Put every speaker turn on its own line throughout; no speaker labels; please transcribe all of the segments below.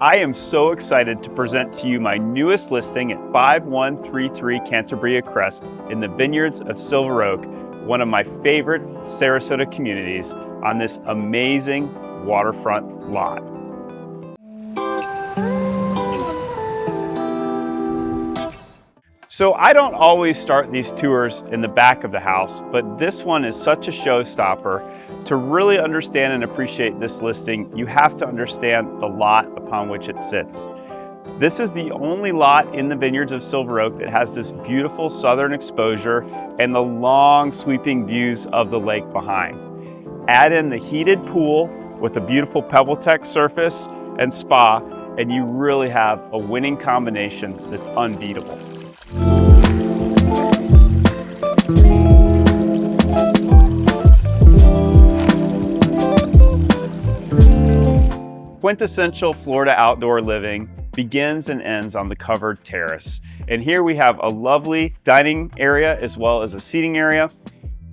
I am so excited to present to you my newest listing at 5133 Canterbury Crest in the Vineyards of Silver Oak, one of my favorite Sarasota communities on this amazing waterfront lot. So I don't always start these tours in the back of the house, but this one is such a showstopper. To really understand and appreciate this listing, you have to understand the lot upon which it sits. This is the only lot in the Vineyards of Silver Oak that has this beautiful southern exposure and the long sweeping views of the lake behind. Add in the heated pool with a beautiful pebble tech surface and spa, and you really have a winning combination that's unbeatable. Quintessential Florida outdoor living begins and ends on the covered terrace. And here we have a lovely dining area as well as a seating area.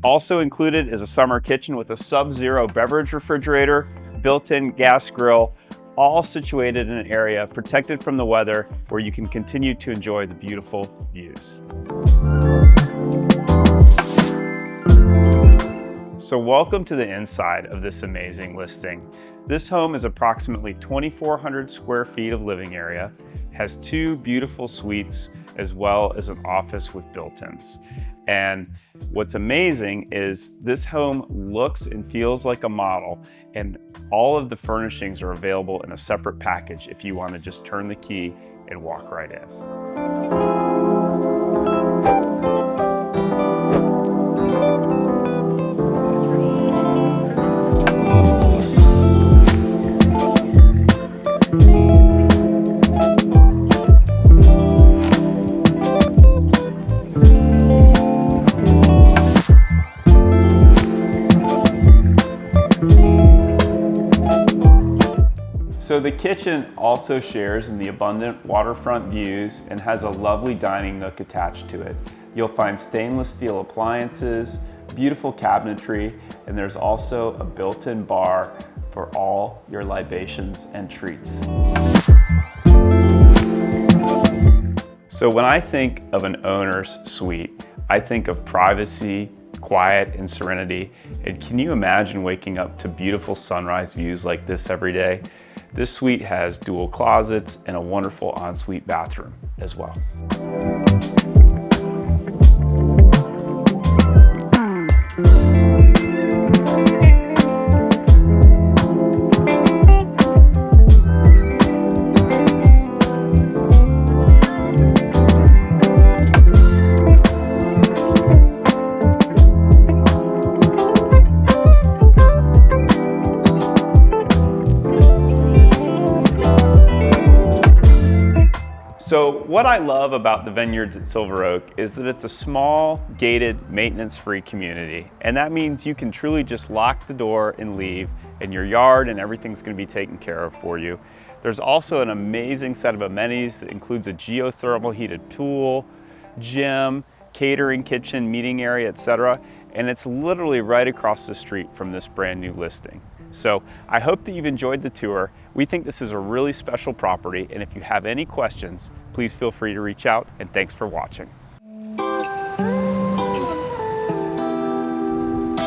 Also included is a summer kitchen with a sub-zero beverage refrigerator, built-in gas grill, all situated in an area protected from the weather where you can continue to enjoy the beautiful views. So welcome to the inside of this amazing listing. This home is approximately 2,400 square feet of living area, has 2 beautiful suites, as well as an office with built-ins. And what's amazing is this home looks and feels like a model, and all of the furnishings are available in a separate package if you want to just turn the key and walk right in. So the kitchen also shares in the abundant waterfront views and has a lovely dining nook attached to it. You'll find stainless steel appliances, beautiful cabinetry, and there's also a built-in bar for all your libations and treats. So when I think of an owner's suite, I think of privacy, quiet, and serenity. And can you imagine waking up to beautiful sunrise views like this every day? This suite has dual closets and a wonderful ensuite bathroom as well. So what I love about the Vineyards at Silver Oak is that it's a small, gated, maintenance-free community. And that means you can truly just lock the door and leave, and your yard and everything's gonna be taken care of for you. There's also an amazing set of amenities that includes a geothermal heated pool, gym, catering kitchen, meeting area, etc. And it's literally right across the street from this brand new listing. So I hope that you've enjoyed the tour. We think this is a really special property, and if you have any questions, please feel free to reach out, and thanks for watching.